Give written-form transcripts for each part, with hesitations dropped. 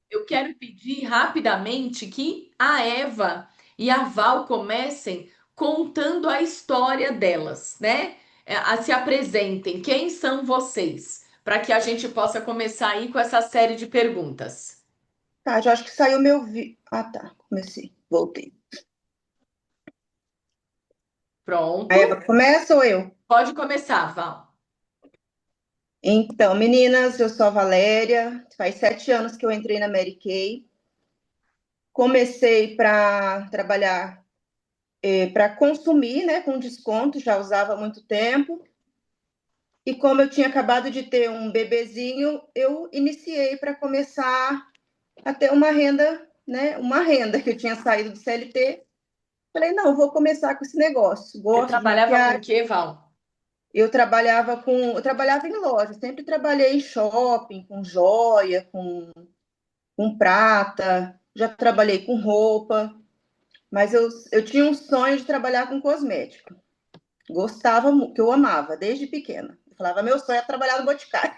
eu quero pedir rapidamente que a Eva e a Val comecem contando a história delas, né? Se apresentem. Quem são vocês? Para que a gente possa começar aí com essa série de perguntas. Tá, já acho que saiu meu vídeo. Ah, tá. Comecei. Voltei. A Pronto? Eva começa ou eu? Pode começar, Val. Então, meninas, eu sou a Valéria. Faz 7 anos que eu entrei na Mary Kay. Comecei para trabalhar, para consumir, né, com desconto. Já usava há muito tempo. E como eu tinha acabado de ter um bebezinho, eu iniciei para começar a ter uma renda, né? Uma renda que eu tinha saído do CLT. Falei, não, vou começar com esse negócio. Você Gosto de trabalhava com o maquiagem. quê, Val? Eu trabalhava em loja, sempre trabalhei em shopping, com joia, com prata, já trabalhei com roupa, mas eu tinha um sonho de trabalhar com cosmético. Gostava, que eu amava, desde pequena. Eu falava, meu sonho é trabalhar no Boticário,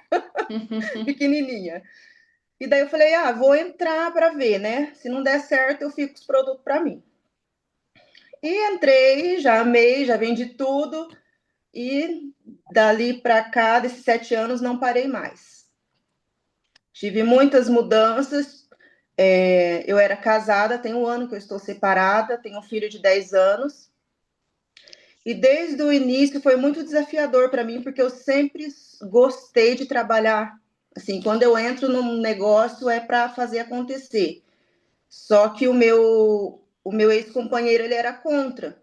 pequenininha. E daí eu falei, vou entrar para ver, né? Se não der certo, eu fico com os produtos para mim. E entrei, já amei, já vendi tudo. E dali para cá, desses 7 anos, não parei mais. Tive muitas mudanças. Eu era casada, tem um ano que eu estou separada, tenho um filho de 10 anos. E desde o início foi muito desafiador para mim, porque eu sempre gostei de trabalhar. Assim, quando eu entro num negócio é para fazer acontecer. Só que o meu ex-companheiro ele era contra.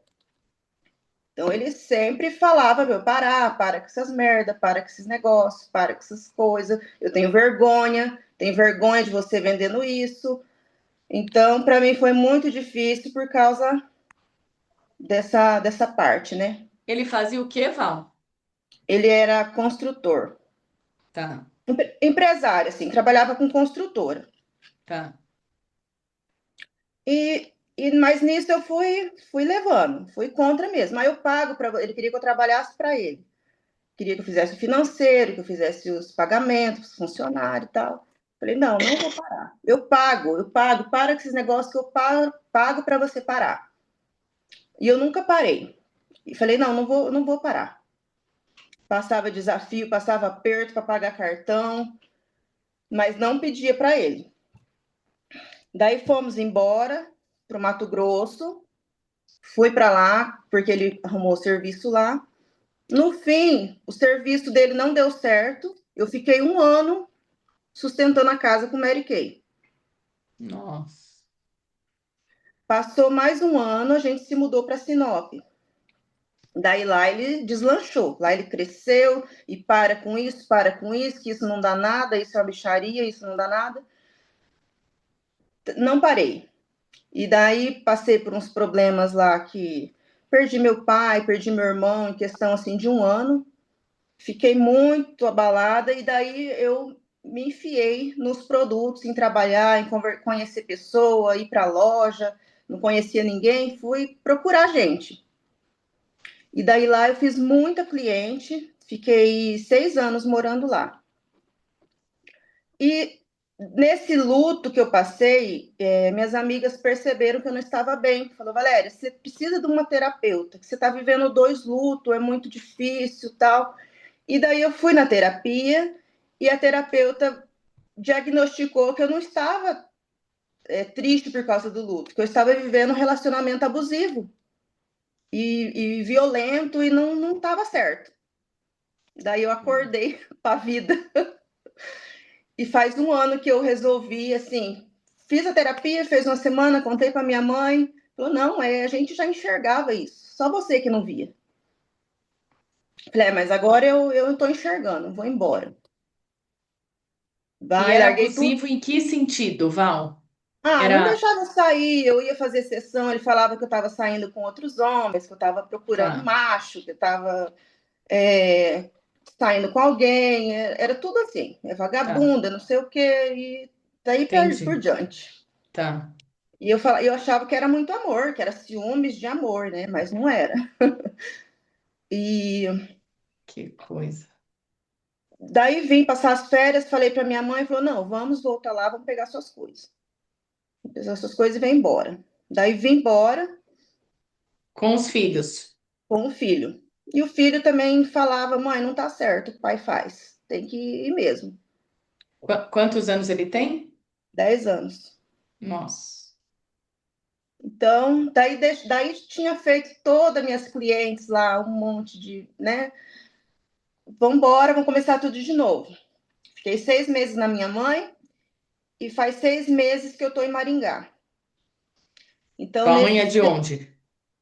Então ele sempre falava, meu, para com essas merda, para com esses negócios, para com essas coisas. Eu tenho vergonha de você vendendo isso. Então, para mim foi muito difícil por causa dessa parte, né? Ele fazia o quê, Val? Ele era construtor, Tá, empresário, assim, trabalhava com construtora. tá. Mas nisso eu fui levando, fui contra mesmo. Aí eu pago para ele, queria que eu trabalhasse para ele. Queria que eu fizesse o financeiro, que eu fizesse os pagamentos, funcionário e tal. Falei, não, não vou parar. Eu pago, para com esses negócios que eu pago para você parar. E eu nunca parei. E falei, não, não vou parar. Passava desafio, passava aperto para pagar cartão, mas não pedia para ele. Daí fomos embora para o Mato Grosso, fui para lá, porque ele arrumou serviço lá. No fim, o serviço dele não deu certo. Eu fiquei um ano sustentando a casa com Mary Kay. Nossa. Passou mais um ano, a gente se mudou para Sinop. Daí lá ele deslanchou, lá ele cresceu e para com isso, que isso não dá nada, isso é uma bicharia, isso não dá nada. Não parei. E daí passei por uns problemas lá que perdi meu pai, perdi meu irmão em questão assim de um ano. Fiquei muito abalada e daí eu me enfiei nos produtos, em trabalhar, em conhecer pessoa, ir para a loja, não conhecia ninguém, fui procurar gente. E daí lá eu fiz muita cliente, fiquei 6 anos morando lá. E nesse luto que eu passei, minhas amigas perceberam que eu não estava bem. Falou, Valéria, você precisa de uma terapeuta, que você está vivendo dois lutos, é muito difícil, tal. E daí eu fui na terapia e a terapeuta diagnosticou que eu não estava triste por causa do luto, que eu estava vivendo um relacionamento abusivo e violento e não estava certo. Daí eu acordei para a vida. E faz um ano que eu resolvi, assim, fiz a terapia, fez uma semana, contei para minha mãe. Falou, não, a gente já enxergava isso, só você que não via. Falei, mas agora eu estou enxergando, vou embora. E Vai, era larguei tudo. abusivo em que sentido, Val? Não Era. deixava sair, eu ia fazer sessão, ele falava que eu estava saindo com outros homens, que eu estava procurando Tá, macho, que eu estava saindo com alguém, era tudo assim, tá. vagabunda, não sei o quê, e daí por Entendi. diante. Tá. E eu achava que era muito amor, que era ciúmes de amor, né? Mas não era. E Que coisa. Daí vim passar as férias, falei para minha mãe, falou, não, vamos voltar lá, vamos pegar suas coisas. Vou pegar suas coisas e vem embora. Daí vim embora Com os filhos. com o filho. E o filho também falava, mãe, não tá certo, o que o pai faz. Tem que ir mesmo. Quantos anos ele tem? 10 anos. Nossa. Então, daí tinha feito todas as minhas clientes lá, um monte de, né? Vamos embora, vamos começar tudo de novo. Fiquei 6 meses na minha mãe e faz 6 meses que eu tô em Maringá. Então, Tua mãe é nesse de onde?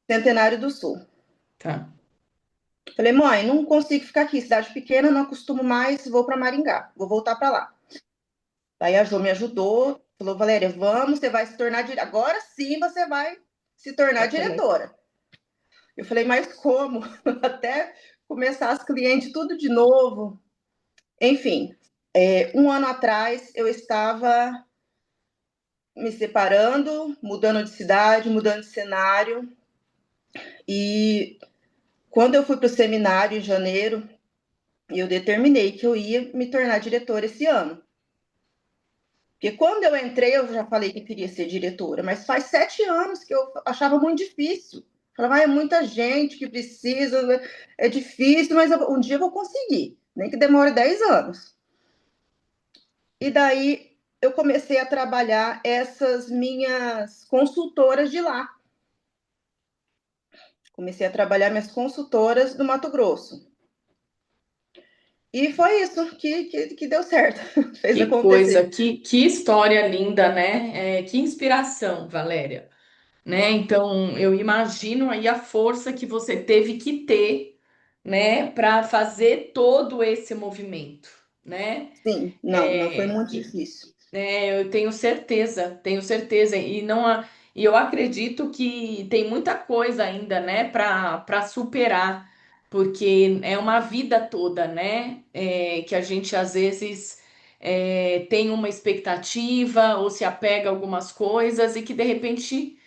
Centenário do Sul. Tá. Falei, mãe, não consigo ficar aqui, cidade pequena, não acostumo mais, vou para Maringá, vou voltar para lá. Aí a Jo me ajudou, falou, Valéria, vamos, você vai se tornar agora sim você vai se tornar diretora. Eu falei, mas como? Até começar as clientes tudo de novo. Enfim, um ano atrás eu estava me separando, mudando de cidade, mudando de cenário. E quando eu fui para o seminário em janeiro, eu determinei que eu ia me tornar diretora esse ano. Porque quando eu entrei, eu já falei que queria ser diretora, mas faz 7 anos que eu achava muito difícil. Falava, é muita gente que precisa, é difícil, mas um dia eu vou conseguir, nem que demore 10 anos. E daí eu comecei a trabalhar essas minhas consultoras de lá. Comecei a trabalhar minhas consultoras do Mato Grosso. E foi isso que deu certo, fez Que coisa, acontecer. que história linda, né? Que inspiração, Valéria. Né? Então, eu imagino aí a força que você teve que ter, né, para fazer todo esse movimento, né? Sim, não foi É, muito difícil. eu tenho certeza, e eu acredito que tem muita coisa ainda, né, para superar, porque é uma vida toda, né, que a gente às vezes tem uma expectativa ou se apega a algumas coisas e que de repente,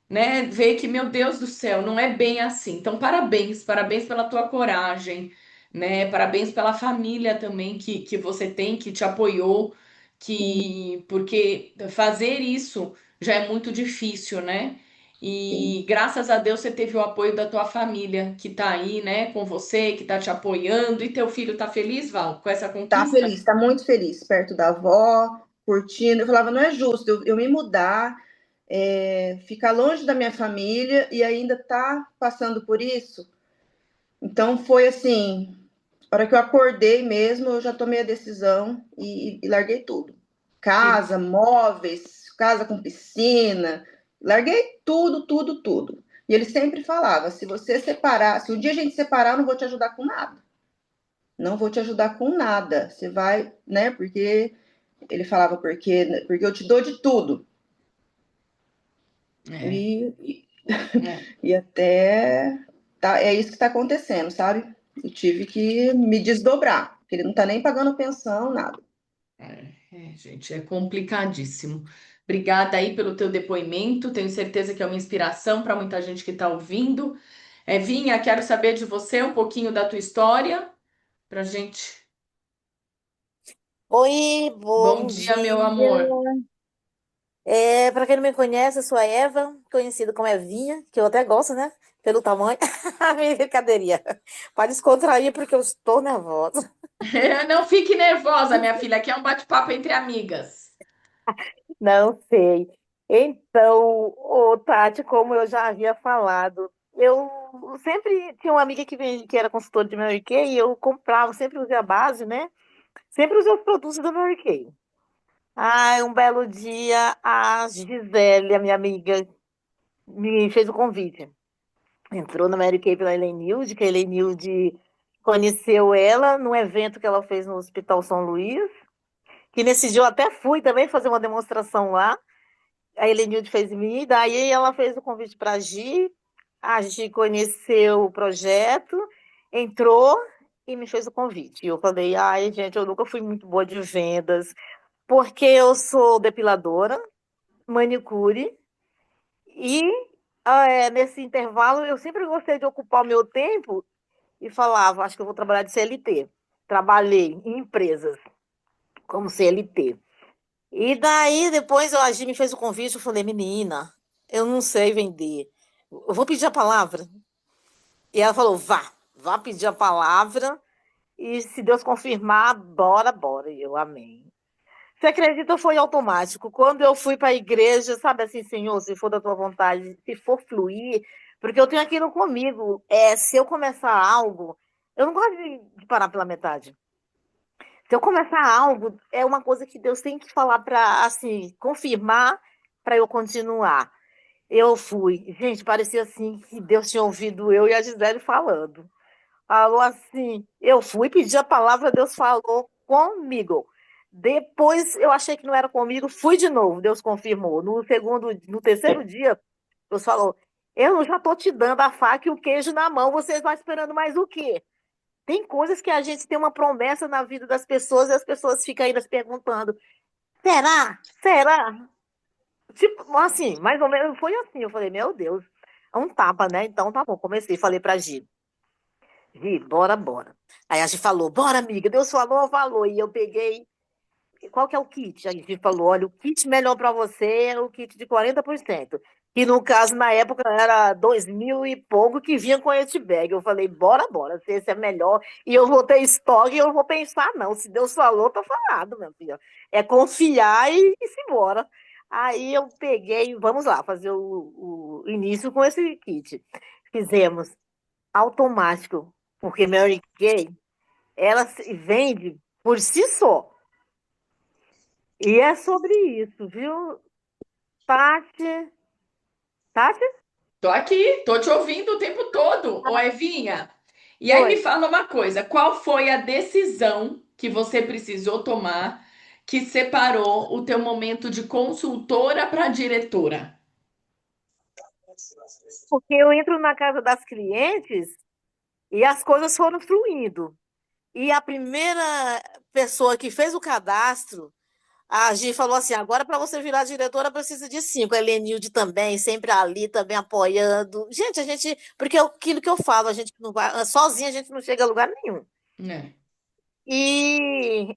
né, ver que, meu Deus do céu, não é bem assim. Então, parabéns, parabéns pela tua coragem, né? Parabéns pela família também que você tem, que te apoiou, Sim, que porque fazer isso já é muito difícil, né? sim. E graças a Deus você teve o apoio da tua família, que tá aí, né, com você, que tá te apoiando. E teu filho tá feliz, Val, com essa Tá conquista? feliz, tá muito feliz, perto da avó, curtindo. Eu falava, não é justo eu me mudar, ficar longe da minha família e ainda tá passando por isso. Então foi assim, a hora que eu acordei mesmo, eu já tomei a decisão e larguei tudo. Que Casa, móveis, casa com piscina, larguei tudo, tudo, tudo. E ele sempre falava, se você separar, se um dia a gente separar, eu não vou te ajudar com nada. Não vou te ajudar com nada. Você vai, né? Porque ele falava, porque eu te dou de tudo. é, E, é. e até é isso que está acontecendo, sabe? Eu tive que me desdobrar, porque ele não está nem pagando pensão, nada. Gente, é complicadíssimo. Obrigada aí pelo teu depoimento. Tenho certeza que é uma inspiração para muita gente que está ouvindo. Vinha, quero saber de você um pouquinho da tua história, pra gente. Oi, Bom bom dia, dia. meu amor. Para quem não me conhece, eu sou a Eva, conhecida como Evinha, que eu até gosto, né? Pelo tamanho. Minha brincadeirinha. Pode descontrair porque eu estou nervosa. Não fique nervosa, minha filha. Aqui é um bate-papo entre amigas. Não sei. Então, ô, Tati, como eu já havia falado, eu sempre tinha uma amiga que era consultora de Mary Kay e eu comprava, sempre usei a base, né? Sempre usei os produtos da Mary Kay. Ai, um belo dia, a Gisele, a minha amiga, me fez o convite. Entrou na Mary Kay pela Helenilde, que a Helenilde conheceu ela num evento que ela fez no Hospital São Luís, que nesse dia eu até fui também fazer uma demonstração lá. A Helenilde fez em mim, daí ela fez o convite para a Gi conheceu o projeto, entrou e me fez o convite. E eu falei, ai, gente, eu nunca fui muito boa de vendas, porque eu sou depiladora, manicure, e nesse intervalo eu sempre gostei de ocupar o meu tempo e falava, acho que eu vou trabalhar de CLT. trabalhei em empresas como CLT. E daí, depois a Gi me fez o convite, eu falei, menina, eu não sei vender. Eu vou pedir a palavra. E ela falou, vá pedir a palavra. E se Deus confirmar, bora, bora. E eu, amém. Você acredita, foi automático. Quando eu fui para a igreja, sabe assim, Senhor, se for da tua vontade, se for fluir, porque eu tenho aquilo comigo. Se eu começar algo, eu não gosto de parar pela metade. Se eu começar algo, é uma coisa que Deus tem que falar para, assim, confirmar para eu continuar. Eu fui. Gente, parecia assim que Deus tinha ouvido eu e a Gisele falando. Falou assim, eu fui pedir a palavra, Deus falou comigo. Depois eu achei que não era comigo, fui de novo, Deus confirmou. No terceiro dia, Deus falou: eu já estou te dando a faca e o queijo na mão, vocês estão esperando mais o quê? Tem coisas que a gente tem uma promessa na vida das pessoas e as pessoas ficam ainda se perguntando: será? Será? Tipo, assim, mais ou menos foi assim. Eu falei: meu Deus, é um tapa, né? Então tá bom, comecei, falei pra Gi. Gi, bora, bora. Aí a Gi falou, bora, amiga. Deus falou, falou. E eu peguei. Qual que é o kit? A Gi falou, olha, o kit melhor para você é o kit de 40%. Que no caso, na época, era 2.000 e pouco que vinha com esse bag. Eu falei, bora, bora, se esse é melhor. E eu vou ter estoque e eu vou pensar, não. Se Deus falou, tá falado, meu filho. É confiar e se embora. Aí eu peguei, vamos lá, fazer o início com esse kit. Fizemos automático, porque Mary Kay, ela se vende por si só. E é sobre isso, viu, Tati? Tati? Tô aqui, tô te ouvindo o tempo todo, ô Evinha. E aí me Oi. fala uma coisa, qual foi a decisão que você precisou tomar que separou o teu momento de consultora para diretora? Porque eu entro na casa das clientes e as coisas foram fluindo. E a primeira pessoa que fez o cadastro, a Gi falou assim: agora para você virar diretora precisa de 5. A Helenilde também, sempre ali, também apoiando. Gente, porque é aquilo que eu falo, a gente não vai, sozinha a gente não chega a lugar nenhum. Né? E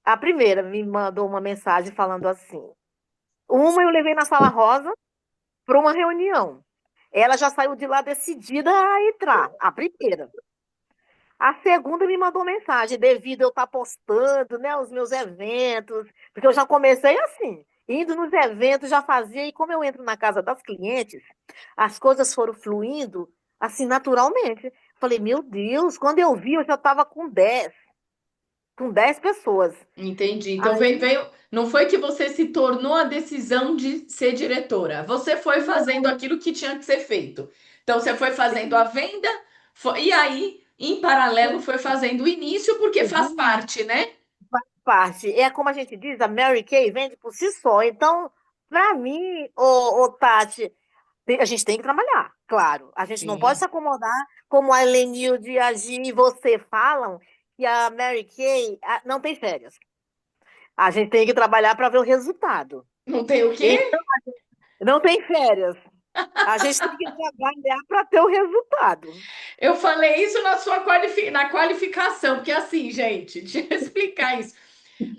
a primeira me mandou uma mensagem falando assim: uma eu levei na sala rosa para uma reunião. Ela já saiu de lá decidida a entrar, a primeira. A segunda me mandou mensagem, devido eu estar postando, né, os meus eventos, porque eu já comecei assim, indo nos eventos, já fazia, e como eu entro na casa das clientes, as coisas foram fluindo assim naturalmente. Falei, meu Deus, quando eu vi, eu já estava com dez pessoas. Entendi. Então Aí, não foi que você se tornou a decisão de ser diretora. Você foi fazendo aquilo que tinha que ser feito. Então você foi fazendo a venda, e aí, em paralelo, foi fazendo o início, porque faz parte, né? parte. É como a gente diz, a Mary Kay vende por si só. Então, para mim, ô, Tati, a gente tem que trabalhar, claro. A gente não pode Sim. se acomodar, como a Helenilde e a Gi e você falam, que a Mary Kay não tem férias. A gente tem que trabalhar para ver o resultado. Não tem o quê? Então, não tem férias. A gente tem que trabalhar para ter o resultado. Eu falei isso na qualificação, porque assim, gente, deixa eu explicar isso.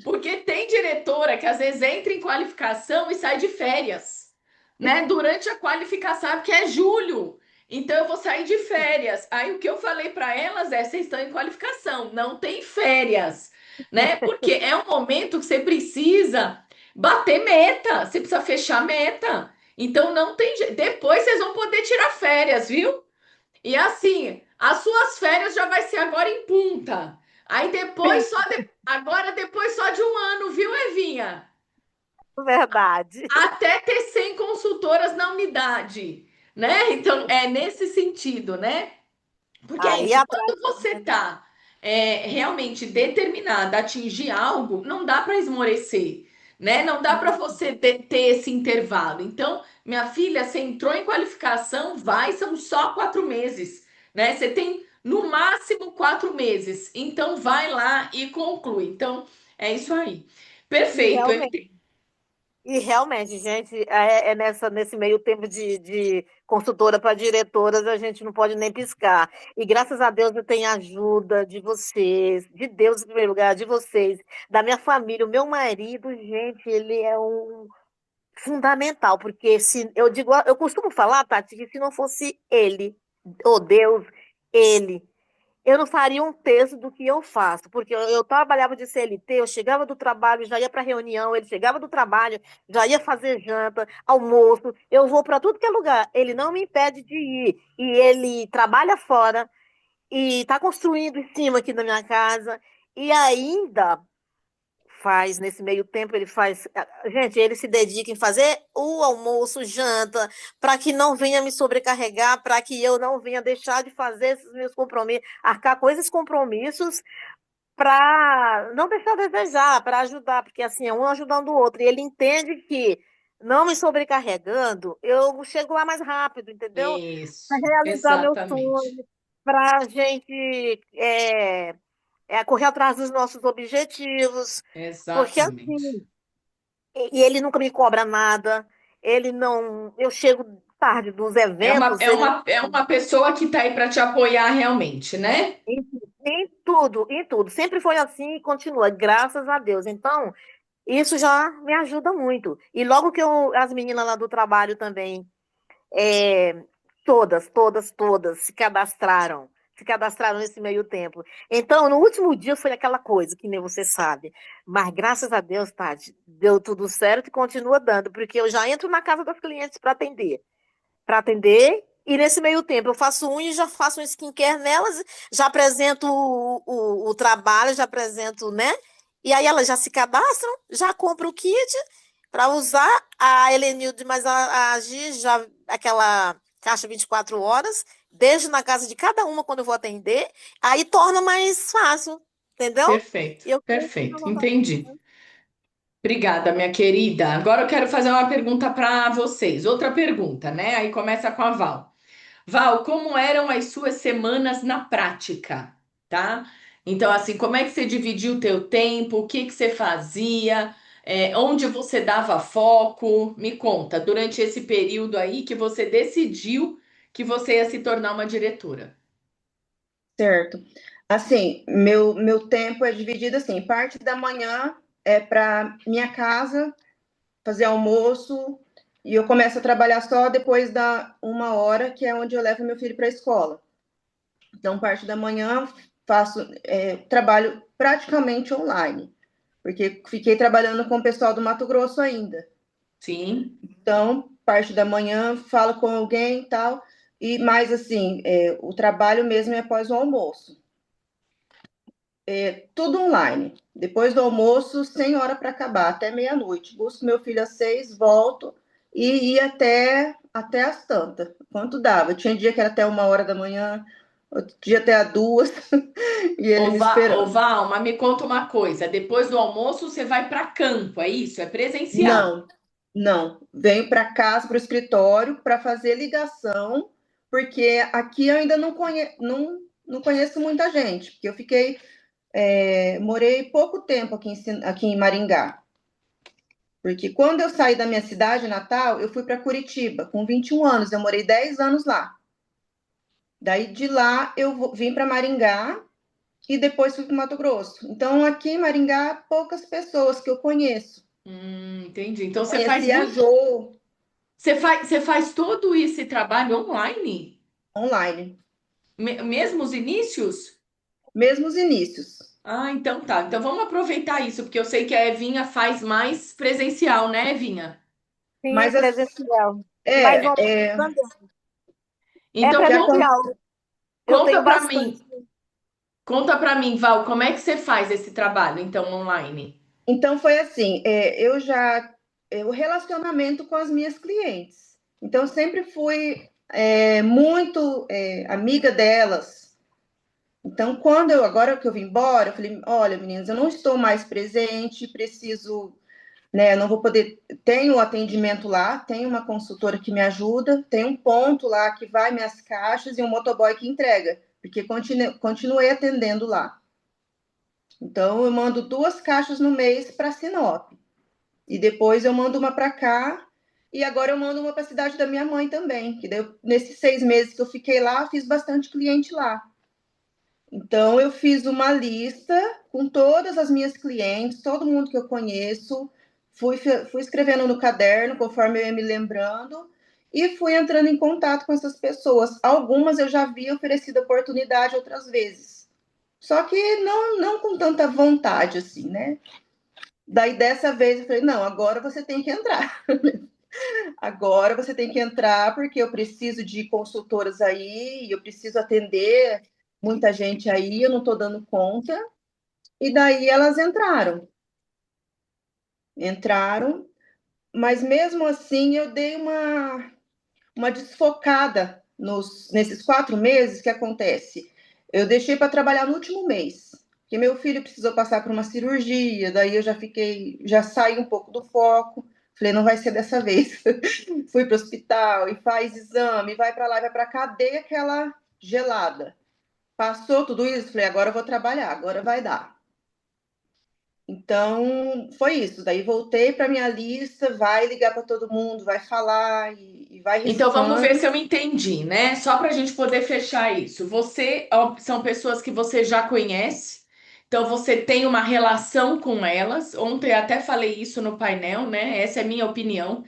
Porque tem diretora que às vezes entra em qualificação e sai de férias, né? Durante a qualificação, porque é julho. Então eu vou sair de férias. Aí o que eu falei para elas é: vocês estão em qualificação, não tem férias, né? Porque é um momento que você precisa bater meta, você precisa fechar meta. Então não tem depois vocês vão poder tirar férias, viu? E assim, as suas férias já vai ser agora em punta. Aí depois Sim, agora depois só de um ano, viu, Evinha? verdade. Até ter 100 consultoras na unidade, né? Então é nesse sentido, né? Porque é Aí isso, atrás. quando você está realmente determinada a atingir algo, não dá para esmorecer, né? Não dá para você ter esse intervalo. Então, minha filha, você entrou em qualificação, vai, são só 4 meses, né? Você tem no máximo 4 meses. Então, vai lá e conclui. Então, é isso aí. E Perfeito. realmente. E realmente, gente, nesse meio tempo de consultora para diretoras, a gente não pode nem piscar. E graças a Deus eu tenho ajuda de vocês, de Deus em primeiro lugar, de vocês, da minha família, o meu marido, gente, ele é um fundamental, porque se eu digo, eu costumo falar, Tati, que se não fosse ele, ou Deus, ele, eu não faria um terço do que eu faço, porque eu trabalhava de CLT, eu chegava do trabalho, já ia para reunião, ele chegava do trabalho, já ia fazer janta, almoço, eu vou para tudo que é lugar. Ele não me impede de ir, e ele trabalha fora e está construindo em cima aqui da minha casa e ainda faz nesse meio tempo ele faz, gente, ele se dedica em fazer o almoço, janta, para que não venha me sobrecarregar, para que eu não venha deixar de fazer esses meus compromissos, arcar com esses compromissos, para não deixar a desejar, para ajudar, porque assim é um ajudando o outro. E ele entende que não me sobrecarregando, eu chego lá mais rápido, entendeu? Para Isso, realizar meu exatamente. sonho, para a gente correr atrás dos nossos objetivos, porque Exatamente. assim, e ele nunca me cobra nada, ele não, eu chego tarde dos eventos, ele É uma pessoa que está aí para te apoiar realmente, né? em tudo, sempre foi assim e continua, graças a Deus. Então, isso já me ajuda muito. E logo que as meninas lá do trabalho também, é, todas se cadastraram nesse meio tempo. Então, no último dia foi aquela coisa, que nem você sabe. Mas graças a Deus, Tati, deu tudo certo e continua dando, porque eu já entro na casa das clientes para atender. E nesse meio tempo eu faço unha, já faço um skincare nelas, já apresento o trabalho, já apresento, né? E aí elas já se cadastram, já compram o kit para usar. A Helenilde, mas a Gi, já aquela caixa 24 horas, deixo na casa de cada uma quando eu vou atender, aí torna mais fácil, entendeu? Perfeito, E eu tenho muita perfeito, vontade. entendi. Obrigada, minha querida. Agora eu quero fazer uma pergunta para vocês. Outra pergunta, né? Aí começa com a Val. Val, como eram as suas semanas na prática, tá? Então, assim, como é que você dividia o teu tempo? O que que você fazia? Onde você dava foco? Me conta, durante esse período aí que você decidiu que você ia se tornar uma diretora. Certo. Assim, meu tempo é dividido assim, parte da manhã é para minha casa, fazer almoço, e eu começo a trabalhar só depois da 1 hora, que é onde eu levo meu filho para a escola. Então, parte da manhã faço trabalho praticamente online, porque fiquei trabalhando com o pessoal do Mato Grosso ainda. Sim, Então, parte da manhã falo com alguém e tal, e mais assim, o trabalho mesmo é após o almoço. Tudo online. Depois do almoço, sem hora para acabar, até meia-noite. Busco meu filho às 6, volto e ia até as tantas, quanto dava. Tinha dia que era até 1 hora da manhã, outro dia até às 2, e ele me Ô esperando. Val, mas me conta uma coisa. Depois do almoço você vai para campo, é isso? É presencial? Não, não. Venho para casa, para o escritório, para fazer ligação, porque aqui eu ainda não conheço muita gente, porque eu morei pouco tempo aqui em Maringá. Porque quando eu saí da minha cidade natal, eu fui para Curitiba, com 21 anos, eu morei 10 anos lá. Daí de lá vim para Maringá e depois fui para Mato Grosso. Então aqui em Maringá, poucas pessoas que eu conheço. Entendi. Então você faz Conheci a muito. Jo Você faz todo esse trabalho online? online, Mesmo os inícios? mesmo os inícios. Ah, então tá. Então vamos aproveitar isso, porque eu sei que a Evinha faz mais presencial, né, Evinha? Sim, Mas presencial. Mas é, online é, também. É Então já presencial. Eu conta tenho pra bastante. mim. Conta pra mim, Val, como é que você faz esse trabalho, então, online? então foi assim, o relacionamento com as minhas clientes. Então eu sempre fui muito amiga delas. Então agora que eu vim embora, eu falei, olha, meninas, eu não estou mais presente, preciso, né, eu não vou poder, tenho atendimento lá, tenho uma consultora que me ajuda, tem um ponto lá que vai minhas caixas e um motoboy que entrega, porque continuei atendendo lá. Então eu mando 2 caixas no mês para Sinop. e depois eu mando uma para cá, e agora eu mando uma para a cidade da minha mãe também, que daí nesses 6 meses que eu fiquei lá, fiz bastante cliente lá. Então, eu fiz uma lista com todas as minhas clientes, todo mundo que eu conheço, fui escrevendo no caderno conforme eu ia me lembrando e fui entrando em contato com essas pessoas. Algumas eu já havia oferecido oportunidade outras vezes, só que não com tanta vontade assim, né? Daí dessa vez eu falei: não, agora você tem que entrar. Agora você tem que entrar porque eu preciso de consultoras aí, eu preciso atender muita gente aí, eu não estou dando conta. E daí elas entraram, mas mesmo assim eu dei uma desfocada nesses 4 meses. Que acontece? Eu deixei para trabalhar no último mês, porque meu filho precisou passar por uma cirurgia, daí eu já saí um pouco do foco. Falei, não vai ser dessa vez. Fui para o hospital e faz exame, vai para lá, vai para cá, dei aquela gelada. Passou tudo isso, falei, agora eu vou trabalhar, agora vai dar. Então, foi isso. Daí voltei para minha lista, vai ligar para todo mundo, vai falar e vai Então vamos ver reciclando. se eu entendi, né? Só para a gente poder fechar isso. Você ó, são pessoas que você já conhece, então você tem uma relação com elas. Ontem eu até falei isso no painel, né? Essa é a minha opinião.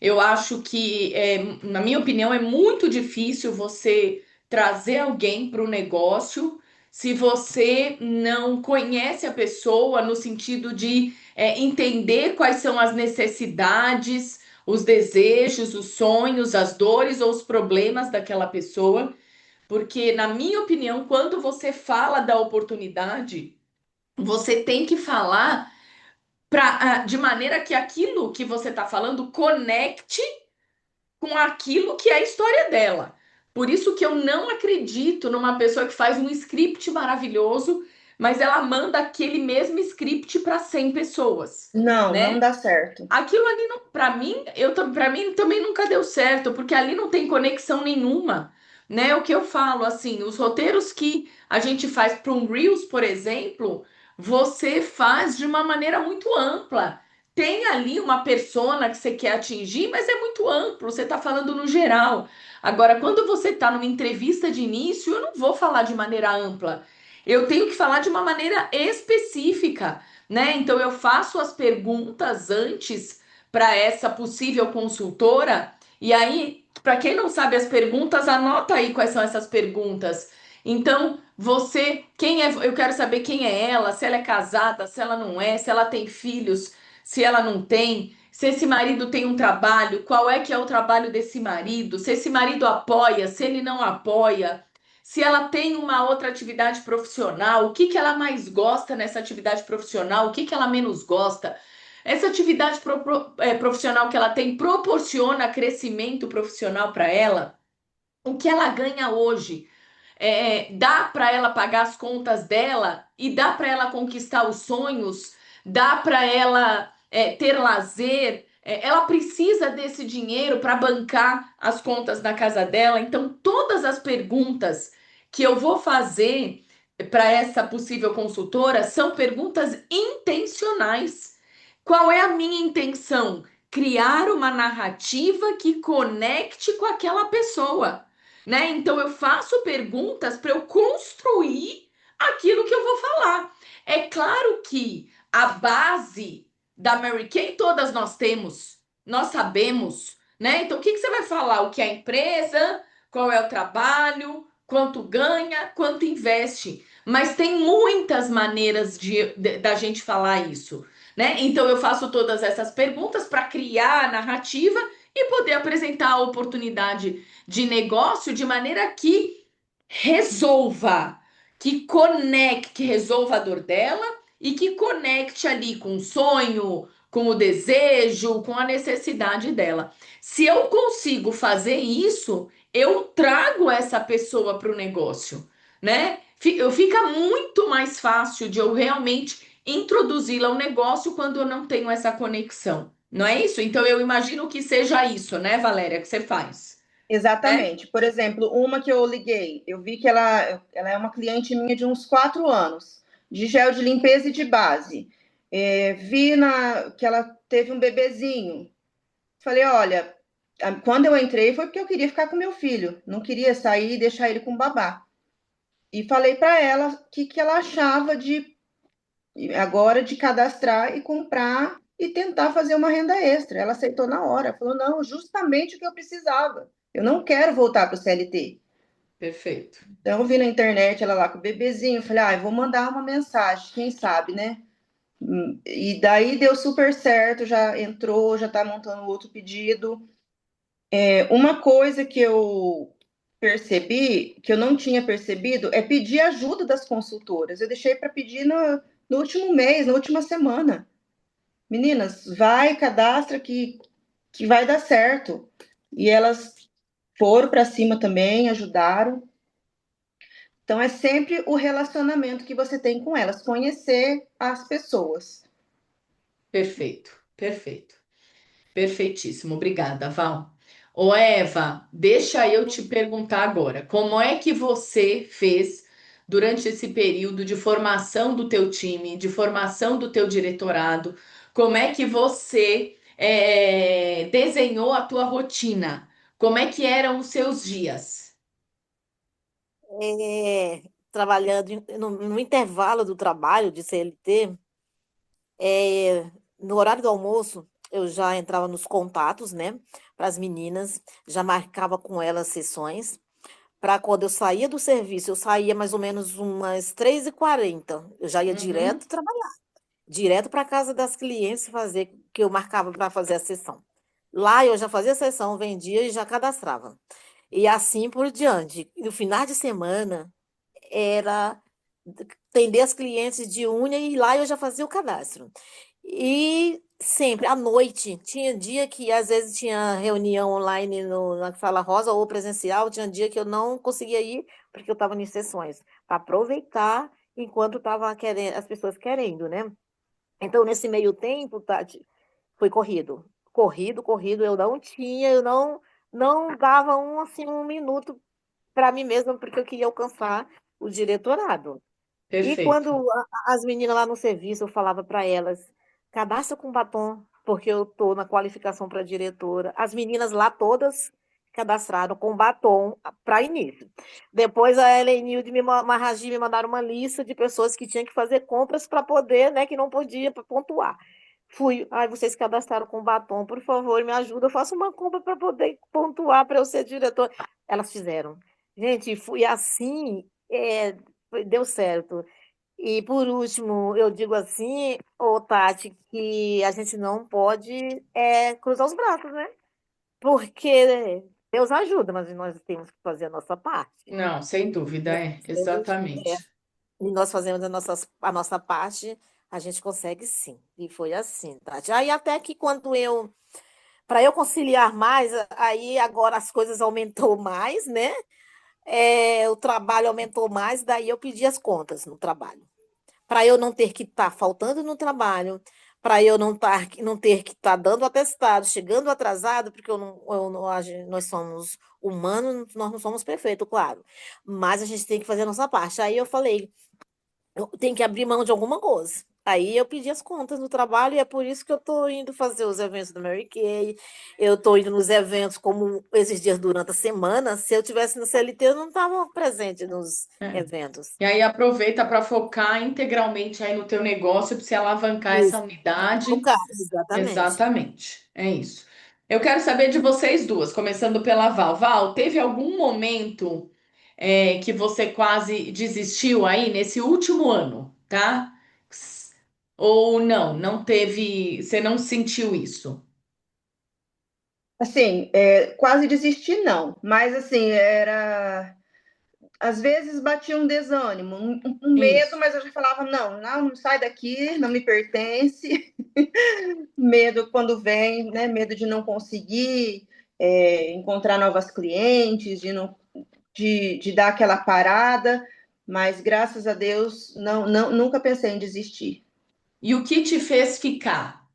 Eu acho que, na minha opinião, é muito difícil você trazer alguém para o negócio se você não conhece a pessoa no sentido de entender quais são as necessidades, os desejos, os sonhos, as dores ou os problemas daquela pessoa. Porque, na minha opinião, quando você fala da oportunidade, você tem que falar de maneira que aquilo que você está falando conecte com aquilo que é a história dela. Por isso que eu não acredito numa pessoa que faz um script maravilhoso, mas ela manda aquele mesmo script para 100 pessoas, Não, não né? dá certo. Aquilo ali, para mim, para mim também nunca deu certo, porque ali não tem conexão nenhuma, né? O que eu falo, assim, os roteiros que a gente faz para um Reels, por exemplo, você faz de uma maneira muito ampla. Tem ali uma persona que você quer atingir, mas é muito amplo, você está falando no geral. Agora, quando você está numa entrevista de início, eu não vou falar de maneira ampla. Eu tenho que falar de uma maneira específica, né? Então eu faço as perguntas antes para essa possível consultora, e aí, para quem não sabe as perguntas, anota aí quais são essas perguntas. Então, você, quem é, eu quero saber quem é ela, se ela é casada, se ela não é, se ela tem filhos, se ela não tem, se esse marido tem um trabalho, qual é que é o trabalho desse marido, se esse marido apoia, se ele não apoia, se ela tem uma outra atividade profissional, o que que ela mais gosta nessa atividade profissional, o que que ela menos gosta. Essa atividade profissional que ela tem proporciona crescimento profissional para ela? O que ela ganha hoje? Dá para ela pagar as contas dela e dá para ela conquistar os sonhos? Dá para ela ter lazer? Ela precisa desse dinheiro para bancar as contas da casa dela? Então, todas as perguntas que eu vou fazer para essa possível consultora são perguntas intencionais. Qual é a minha intenção? Criar uma narrativa que conecte com aquela pessoa, né? Então eu faço perguntas para eu construir aquilo que eu vou falar. É claro que a base da Mary Kay todas nós temos, nós sabemos, né? Então o que que você vai falar? O que é a empresa, qual é o trabalho, quanto ganha, quanto investe. Mas tem muitas maneiras da gente falar isso, né? Então eu faço todas essas perguntas para criar a narrativa e poder apresentar a oportunidade de negócio de maneira que resolva, que conecte, que resolva a dor dela e que conecte ali com o sonho, com o desejo, com a necessidade dela. Se eu consigo fazer isso, eu trago essa pessoa para o negócio, né? Fica muito mais fácil de eu realmente introduzi-la ao negócio quando eu não tenho essa conexão. Não é isso? Então eu imagino que seja isso, né, Valéria, que você faz, né? Exatamente. Por exemplo, uma que eu liguei, eu vi que ela é uma cliente minha de uns 4 anos, de gel de limpeza e de base. Vi que ela teve um bebezinho. Falei, olha, quando eu entrei foi porque eu queria ficar com meu filho, não queria sair e deixar ele com o babá. E falei para ela o que, que ela achava de agora de cadastrar e comprar e tentar fazer uma renda extra. Ela aceitou na hora, falou: não, justamente o que eu precisava. Eu não quero voltar para o CLT. Perfeito. Então, eu vi na internet ela lá com o bebezinho, falei: eu vou mandar uma mensagem, quem sabe, né? E daí deu super certo, já entrou, já está montando outro pedido. Uma coisa que eu percebi, que eu não tinha percebido, é pedir ajuda das consultoras. Eu deixei para pedir no último mês, na última semana. Meninas, vai, cadastra que vai dar certo. E elas foram para cima também, ajudaram. Então, é sempre o relacionamento que você tem com elas, conhecer as pessoas. Perfeito. Perfeito. Perfeitíssimo. Obrigada, Val. Ô, Eva, deixa eu te perguntar agora, como é que você fez durante esse período de formação do teu time, de formação do teu diretorado? Como é que você desenhou a tua rotina? Como é que eram os seus dias? Trabalhando no intervalo do trabalho de CLT, no horário do almoço, eu já entrava nos contatos, né, para as meninas, já marcava com elas sessões. Para quando eu saía do serviço, eu saía mais ou menos umas 3h40. Eu já ia Uhum, direto trabalhar, direto para casa das clientes fazer, que eu marcava para fazer a sessão. Lá eu já fazia a sessão, vendia e já cadastrava. E assim por diante. No final de semana, era atender as clientes de unha e lá eu já fazia o cadastro. E sempre, à noite, tinha dia que às vezes tinha reunião online na Sala Rosa ou presencial, tinha dia que eu não conseguia ir porque eu estava em sessões, para aproveitar enquanto estava querendo, as pessoas querendo, né? Então, nesse meio tempo, Tati, foi corrido. Corrido, corrido, eu não dava assim, um minuto para mim mesma, porque eu queria alcançar o diretorado. E perfeito. quando as meninas lá no serviço, eu falava para elas, cadastra com batom, porque eu estou na qualificação para diretora. As meninas lá todas cadastraram com batom para início. Depois a Helenilde e Marragi me mandaram uma lista de pessoas que tinham que fazer compras para poder, né, que não podia para pontuar. Fui, vocês cadastraram com batom, por favor, me ajuda, eu faço uma compra para poder pontuar para eu ser diretora. Elas fizeram. Gente, fui assim, deu certo. E por último, eu digo assim, ô Tati, que a gente não pode cruzar os braços, né? Porque Deus ajuda, mas nós temos que fazer a nossa parte. Não, sem dúvida, Nós exatamente. e nós fazemos a nossa parte, a gente consegue sim. E foi assim, Tati. Aí até que quando para eu conciliar mais, aí agora as coisas aumentou mais, né? O trabalho aumentou mais, daí eu pedi as contas no trabalho para eu não ter que estar faltando no trabalho, para eu não ter que estar dando atestado, chegando atrasado, porque nós somos humanos, nós não somos perfeitos, claro, mas a gente tem que fazer a nossa parte. Aí eu falei, eu tenho que abrir mão de alguma coisa. Aí eu pedi as contas no trabalho e é por isso que eu estou indo fazer os eventos do Mary Kay. Eu estou indo nos eventos como esses dias durante a semana. Se eu tivesse no CLT, eu não estava presente nos É. eventos. E aí aproveita para focar integralmente aí no teu negócio para você alavancar essa Isso. No unidade. caso, exatamente. Exatamente, é isso. Eu quero saber de vocês duas, começando pela Val. Val, teve algum momento que você quase desistiu aí nesse último ano, tá? Ou não, não teve, você não sentiu isso? Assim, quase desisti, não. Mas, assim, às vezes batia um desânimo, um medo, Isso. mas eu já falava: não, não, não sai daqui, não me pertence. Medo quando vem, né? Medo de não conseguir encontrar novas clientes, de, não, de dar aquela parada. Mas graças a Deus, não, não, nunca pensei em desistir. E o que te fez ficar?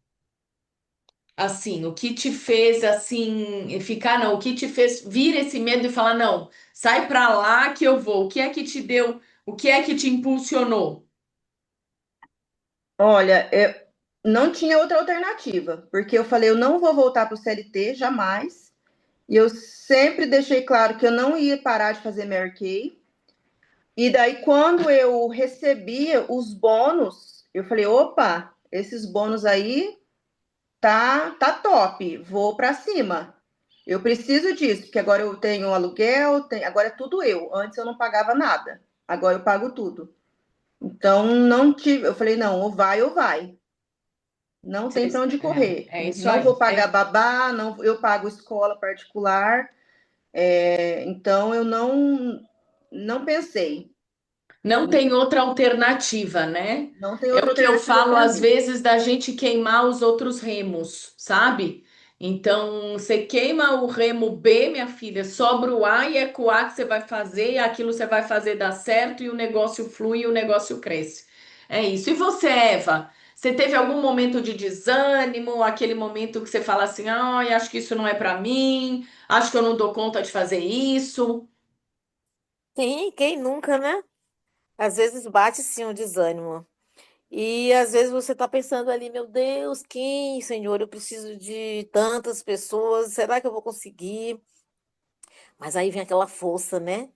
Assim, o que te fez assim ficar, não, o que te fez vir esse medo e falar, não, sai pra lá que eu vou. O que é que te deu, o que é que te impulsionou? Olha, não tinha outra alternativa, porque eu falei, eu não vou voltar para o CLT jamais. E eu sempre deixei claro que eu não ia parar de fazer Mary Kay. E daí, quando eu recebia os bônus, eu falei, opa, esses bônus aí tá top, vou para cima. Eu preciso disso, porque agora eu tenho aluguel, agora é tudo eu. Antes eu não pagava nada, agora eu pago tudo. Então não tive, eu falei, não, ou vai ou vai. Não tem para onde correr. É isso Não vou aí. pagar babá, não, eu pago escola particular. Então eu não pensei. Não tem outra alternativa, né? Não tem É outra o que eu alternativa falo para às mim. vezes da gente queimar os outros remos, sabe? Então, você queima o remo B, minha filha, sobra o A e é com o A que você vai fazer, e aquilo você vai fazer dar certo e o negócio flui e o negócio cresce. É isso. E você, Eva? Você teve algum momento de desânimo, aquele momento que você fala assim: ai, acho que isso não é para mim, acho que eu não dou conta de fazer isso? Sim, quem nunca, né? Às vezes bate sim um desânimo. E às vezes você está pensando ali, meu Deus, quem, Senhor, eu preciso de tantas pessoas, será que eu vou conseguir? Mas aí vem aquela força, né?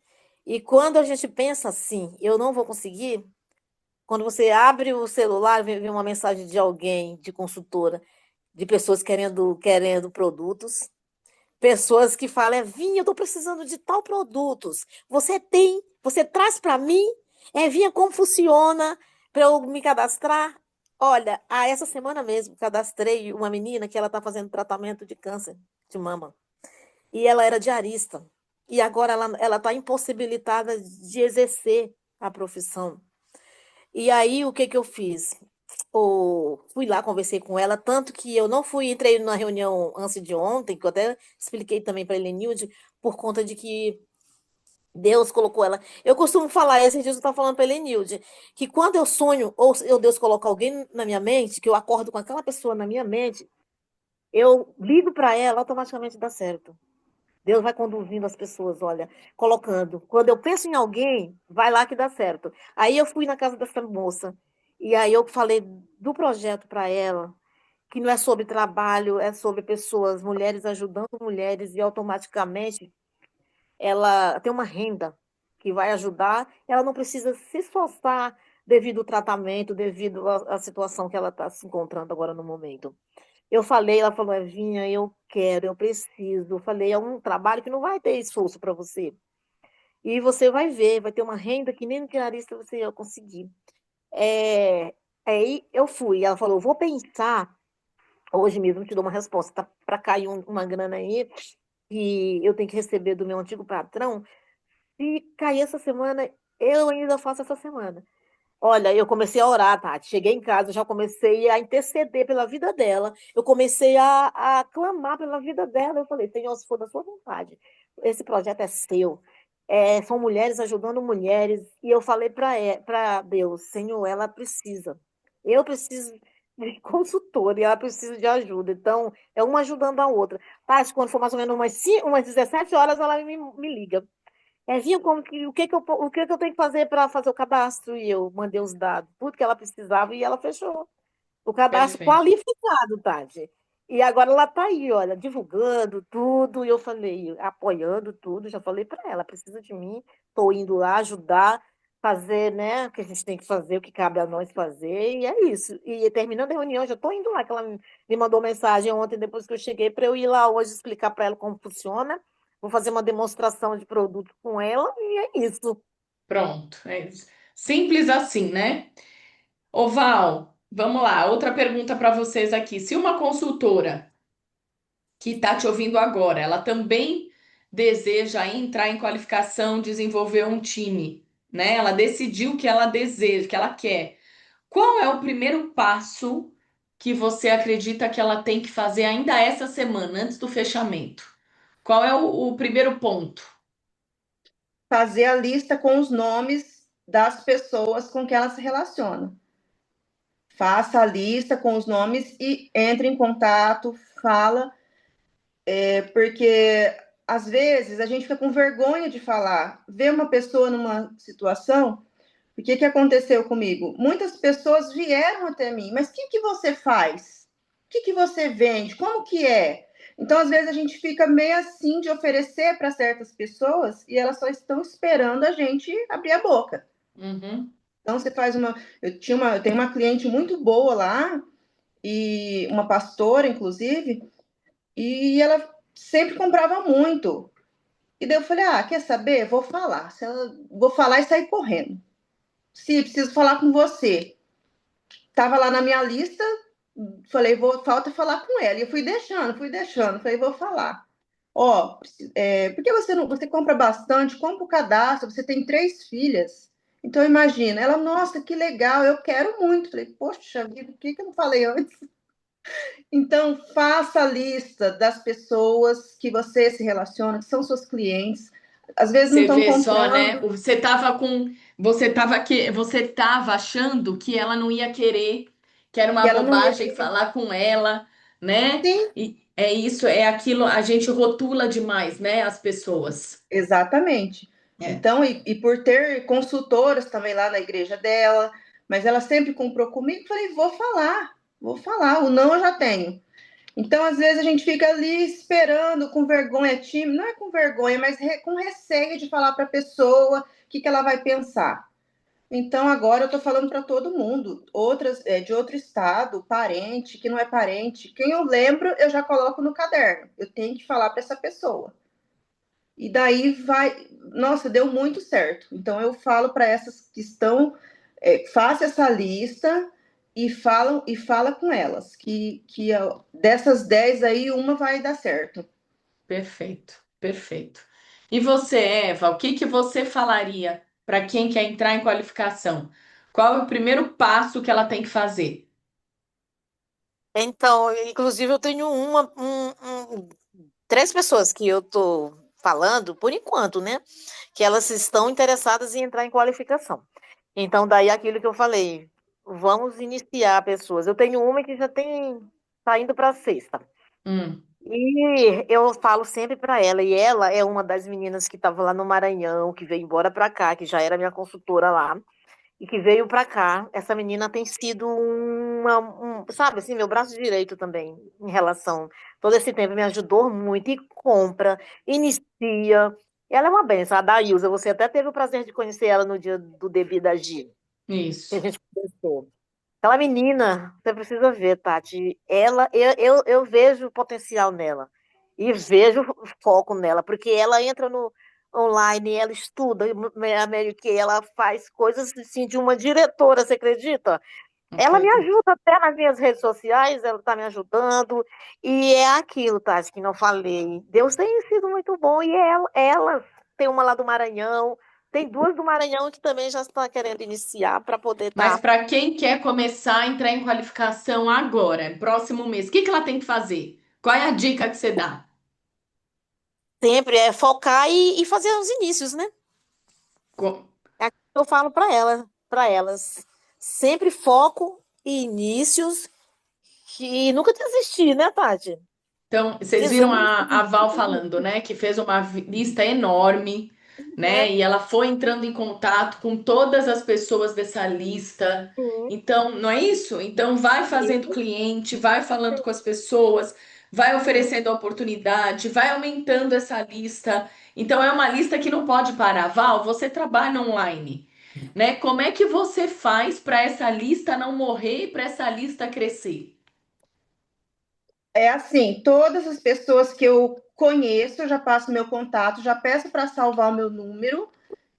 E quando a gente pensa assim, eu não vou conseguir, quando você abre o celular, vem uma mensagem de alguém, de consultora, de pessoas querendo produtos, pessoas que falam, Vinha, eu estou precisando de tal produtos. Você tem, você traz para mim, Vinha, como funciona para eu me cadastrar? Olha, essa semana mesmo, cadastrei uma menina que ela está fazendo tratamento de câncer de mama. E ela era diarista. E agora ela está impossibilitada de exercer a profissão. E aí, o que que eu fiz? Fui lá, conversei com ela, tanto que eu não fui, entrei na reunião antes de ontem, que eu até expliquei também para a Helenilde, por conta de que Deus colocou ela. Eu costumo falar, esses dias eu estava falando para a Helenilde, que quando eu sonho, ou Deus coloca alguém na minha mente, que eu acordo com aquela pessoa na minha mente, eu ligo para ela, automaticamente dá certo. Deus vai conduzindo as pessoas, olha, colocando. Quando eu penso em alguém, vai lá que dá certo. Aí eu fui na casa dessa moça e aí eu falei do projeto para ela, que não é sobre trabalho, é sobre pessoas, mulheres ajudando mulheres e automaticamente ela tem uma renda que vai ajudar. Ela não precisa se esforçar devido ao tratamento, devido à situação que ela está se encontrando agora no momento. Eu falei, ela falou, Evinha, eu quero, eu preciso. Eu falei, é um trabalho que não vai ter esforço para você. E você vai ver, vai ter uma renda que nem no diarista você ia conseguir. É, aí eu fui, ela falou, vou pensar, hoje mesmo te dou uma resposta, tá para cair uma grana aí, que eu tenho que receber do meu antigo patrão. Se cair essa semana, eu ainda faço essa semana. Olha, eu comecei a orar, Tati. Cheguei em casa, já comecei a interceder pela vida dela. Eu comecei a clamar pela vida dela. Eu falei, Senhor, se for da sua vontade, esse projeto é seu. São mulheres ajudando mulheres. E eu falei para Deus, Senhor, ela precisa. Eu preciso de consultor e ela precisa de ajuda. Então, é uma ajudando a outra. Tati, quando for mais ou menos umas 17 horas, ela me liga. Vinha como que, o que que eu tenho que fazer para fazer o cadastro? E eu mandei os dados, tudo que ela precisava, e ela fechou o cadastro Perfeito. qualificado, Tati. E agora ela está aí, olha, divulgando tudo, e eu falei, apoiando tudo, já falei para ela, precisa de mim, estou indo lá ajudar, fazer, né, o que a gente tem que fazer, o que cabe a nós fazer, e é isso. E terminando a reunião, já estou indo lá, que ela me mandou mensagem ontem, depois que eu cheguei, para eu ir lá hoje explicar para ela como funciona. Vou fazer uma demonstração de produto com ela, e é isso. Pronto. É isso. Simples assim, né? Oval, vamos lá. Outra pergunta para vocês aqui. Se uma consultora que está te ouvindo agora, ela também deseja entrar em qualificação, desenvolver um time, né? Ela decidiu que ela deseja, que ela quer. Qual é o primeiro passo que você acredita que ela tem que fazer ainda essa semana, antes do fechamento? Qual é o primeiro ponto? Fazer a lista com os nomes das pessoas com que ela se relaciona. Faça a lista com os nomes e entre em contato, fala, porque às vezes a gente fica com vergonha de falar. Ver uma pessoa numa situação, O que aconteceu comigo? Muitas pessoas vieram até mim, mas o que você faz? O que você vende? Como que é? Então, às vezes, a gente fica meio assim de oferecer para certas pessoas e elas só estão esperando a gente abrir a boca. Uhum. Então, você faz uma. Eu tenho uma cliente muito boa lá, e uma pastora, inclusive, e ela sempre comprava muito. E daí eu falei: ah, quer saber? Vou falar. Vou falar e sair correndo. Se preciso falar com você. Tava lá na minha lista, falei, falta falar com ela. E eu fui deixando. Falei, vou falar. Ó, por que você não, você compra bastante, compra o cadastro, você tem 3 filhas. Então imagina, ela, nossa, que legal, eu quero muito. Falei, poxa vida, por que eu não falei antes? Então, faça a lista das pessoas que você se relaciona, que são seus clientes. Às vezes não Você estão vê só, né? comprando, Você tava achando que ela não ia querer, que era uma que ela não ia bobagem querer. falar com ela, né? Sim, E é isso, é aquilo, a gente rotula demais, né, as pessoas. exatamente. É. Então, e por ter consultoras também lá na igreja dela, mas ela sempre comprou comigo, falei, vou falar, o não eu já tenho. Então, às vezes, a gente fica ali esperando, com vergonha, tímido, não é com vergonha, mas com receio de falar para a pessoa o que ela vai pensar. Então, agora eu estou falando para todo mundo, outras de outro estado, parente, que não é parente, quem eu lembro, eu já coloco no caderno. Eu tenho que falar para essa pessoa. E daí vai, nossa, deu muito certo. Então eu falo para essas que estão, faça essa lista e fala com elas que dessas 10 aí uma vai dar certo. Perfeito, perfeito. E você, Eva, o que que você falaria para quem quer entrar em qualificação? Qual é o primeiro passo que ela tem que fazer? Então, inclusive, eu tenho três pessoas que eu tô falando, por enquanto, né? Que elas estão interessadas em entrar em qualificação. Então, daí aquilo que eu falei, vamos iniciar pessoas. Eu tenho uma que já tem, tá indo para a sexta. Hum, E eu falo sempre para ela, e ela é uma das meninas que estava lá no Maranhão, que veio embora para cá, que já era minha consultora lá, e que veio para cá. Essa menina tem sido sabe assim, meu braço direito também, em relação. Todo esse tempo me ajudou muito, e compra, inicia. Ela é uma benção, a Daílza. Você até teve o prazer de conhecer ela no dia do Debi da Gi, que a isso. gente conversou. Aquela menina, você precisa ver, Tati. Eu vejo o potencial nela. E vejo o foco nela, porque ela entra no online, ela estuda, a Mary Kay, ela faz coisas assim de uma diretora, você acredita? Ela me Acredito. ajuda até nas minhas redes sociais, ela está me ajudando. E é aquilo, Tati, que não falei. Deus tem sido muito bom. E ela tem uma lá do Maranhão, tem duas do Maranhão que também já está querendo iniciar para poder Mas estar. para quem quer começar a entrar em qualificação agora, próximo mês, o que que ela tem que fazer? Qual é a dica que você dá? Sempre é focar e fazer os inícios, né? Co- É aquilo que eu falo para elas. Sempre foco e inícios e nunca desistir, né, Tati? Então, vocês viram Desânimo. a Val falando, né, que fez uma lista enorme, né, Né? e ela foi entrando em contato com todas as pessoas dessa lista. Sim, Então, não é isso? Então, vai fazendo isso. cliente, vai falando com as pessoas, vai oferecendo a oportunidade, vai aumentando essa lista. Então, é uma lista que não pode parar. Val, você trabalha online, né? Como é que você faz para essa lista não morrer e para essa lista crescer? É assim, todas as pessoas que eu conheço, eu já passo meu contato, já peço para salvar o meu número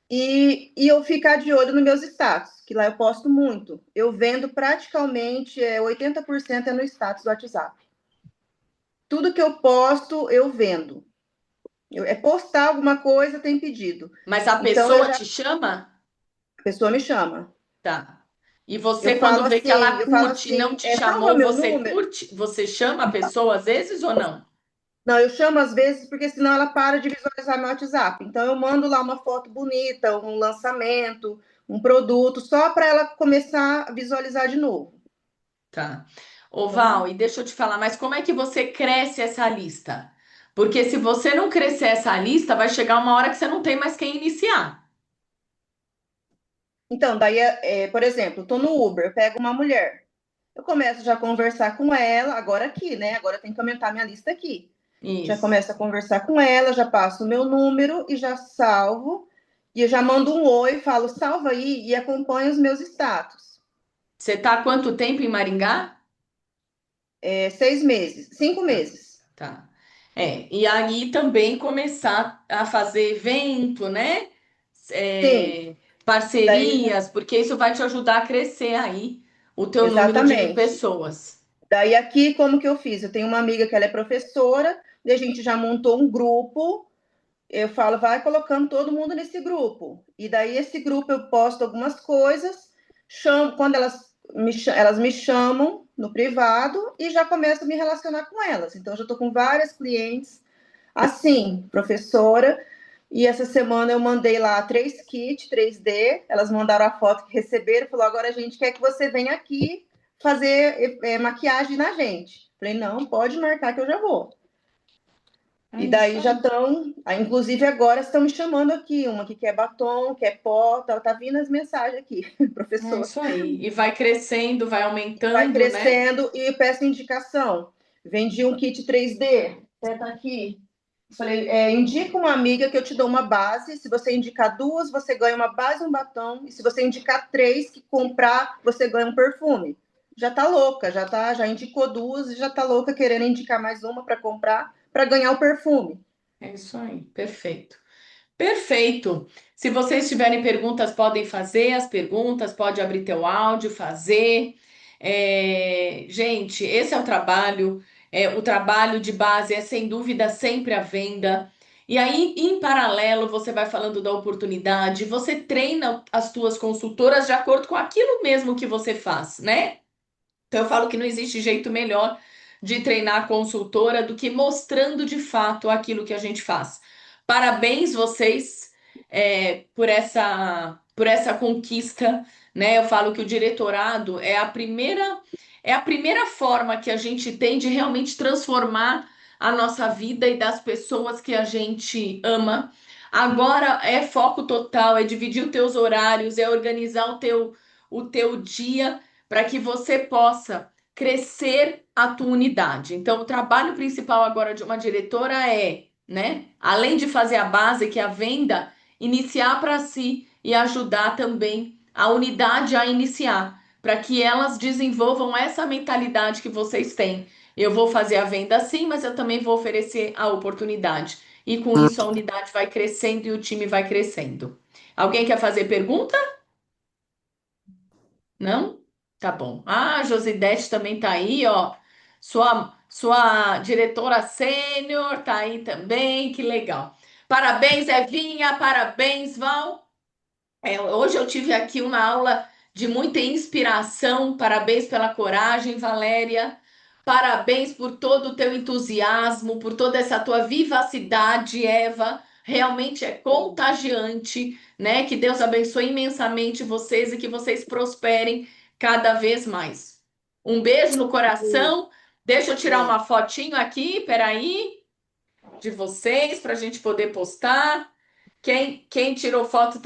e eu ficar de olho nos meus status, que lá eu posto muito. Eu vendo praticamente 80% é no status do WhatsApp. Tudo que eu posto, eu vendo. É postar alguma coisa, tem pedido. Mas a Então, pessoa te chama? a pessoa me chama. Tá. E você, quando vê que ela Eu falo curte e não assim, te salva chamou, meu você número. curte? Você chama a pessoa às vezes ou não? Não, eu chamo às vezes porque senão ela para de visualizar meu WhatsApp. Então eu mando lá uma foto bonita, um lançamento, um produto, só para ela começar a visualizar de novo. Tá. Ô Tá? Val, e deixa eu te falar, mas como é que você cresce essa lista? Porque se você não crescer essa lista, vai chegar uma hora que você não tem mais quem iniciar. Então, daí, por exemplo, estou no Uber, eu pego uma mulher. Eu começo já a conversar com ela, agora aqui, né? Agora eu tenho que aumentar minha lista aqui. Já Isso. começo a conversar com ela, já passo o meu número e já salvo. E eu já mando um oi, falo, salva aí e acompanha os meus status. Você tá há quanto tempo em Maringá? 6 meses, cinco Tá, meses. tá. E aí também começar a fazer evento, né? Sim, É, daí, parcerias, porque isso vai te ajudar a crescer aí o teu número de exatamente. pessoas. Daí aqui, como que eu fiz? Eu tenho uma amiga que ela é professora, e a gente já montou um grupo. Eu falo, vai colocando todo mundo nesse grupo. E daí, esse grupo, eu posto algumas coisas, chamo, quando elas me chamam no privado e já começo a me relacionar com elas. Então, eu já estou com várias clientes, assim, professora. E essa semana eu mandei lá 3 kits 3D. Elas mandaram a foto que receberam. Falou, agora a gente quer que você venha aqui fazer maquiagem na gente. Falei, não, pode marcar que eu já vou. É E isso daí já aí. estão, inclusive agora estão me chamando aqui, uma que quer batom, quer pó, tá vindo as mensagens aqui, É professor. isso aí. E vai crescendo, vai Vai aumentando, né? crescendo e peço indicação. Vendi um kit 3D, tá aqui. Falei, indica uma amiga que eu te dou uma base. Se você indicar duas, você ganha uma base e um batom. E se você indicar três que comprar, você ganha um perfume. Já tá louca, já indicou duas e já tá louca querendo indicar mais uma para comprar, para ganhar o perfume. É isso aí. Perfeito. Perfeito. Se vocês tiverem perguntas, podem fazer as perguntas, pode abrir teu áudio, fazer. Gente, esse é o trabalho. O trabalho de base é sem dúvida sempre a venda. E aí, em paralelo, você vai falando da oportunidade, você treina as tuas consultoras de acordo com aquilo mesmo que você faz, né? Então, eu falo que não existe jeito melhor de treinar a consultora do que mostrando de fato aquilo que a gente faz. Parabéns vocês por essa conquista, né? Eu falo que o diretorado é a primeira forma que a gente tem de realmente transformar a nossa vida e das pessoas que a gente ama. Agora é foco total, é dividir os teus horários, é organizar o teu dia para que você possa crescer a tua unidade. Então, o trabalho principal agora de uma diretora é, né, além de fazer a base, que é a venda, iniciar para si e ajudar também a unidade a iniciar, para que elas desenvolvam essa mentalidade que vocês têm. Eu vou fazer a venda sim, mas eu também vou oferecer a oportunidade. E com isso a unidade vai crescendo e o time vai crescendo. Alguém quer fazer pergunta? Não? Tá bom. Ah, a Josidete também tá aí, ó. Sua diretora sênior tá aí também, que legal. Parabéns, Evinha, parabéns, Val. Hoje eu tive aqui uma aula de muita inspiração. Parabéns pela coragem, Valéria. Parabéns por todo o teu entusiasmo, por toda essa tua vivacidade, Eva. Realmente é contagiante, né? Que Deus abençoe imensamente vocês e que vocês prosperem cada vez mais. Um beijo no coração. Deixa eu tirar uma fotinho aqui, peraí, de vocês para a gente poder postar. Quem tirou foto,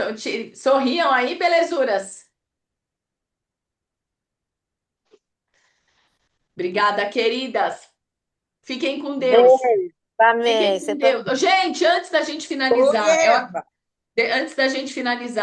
sorriam aí, belezuras. Obrigada, queridas. Fiquem com Deus. Beijo. Fiquem Amém. com Você Deus. também. Gente, Oi, Eva! antes da gente finalizar,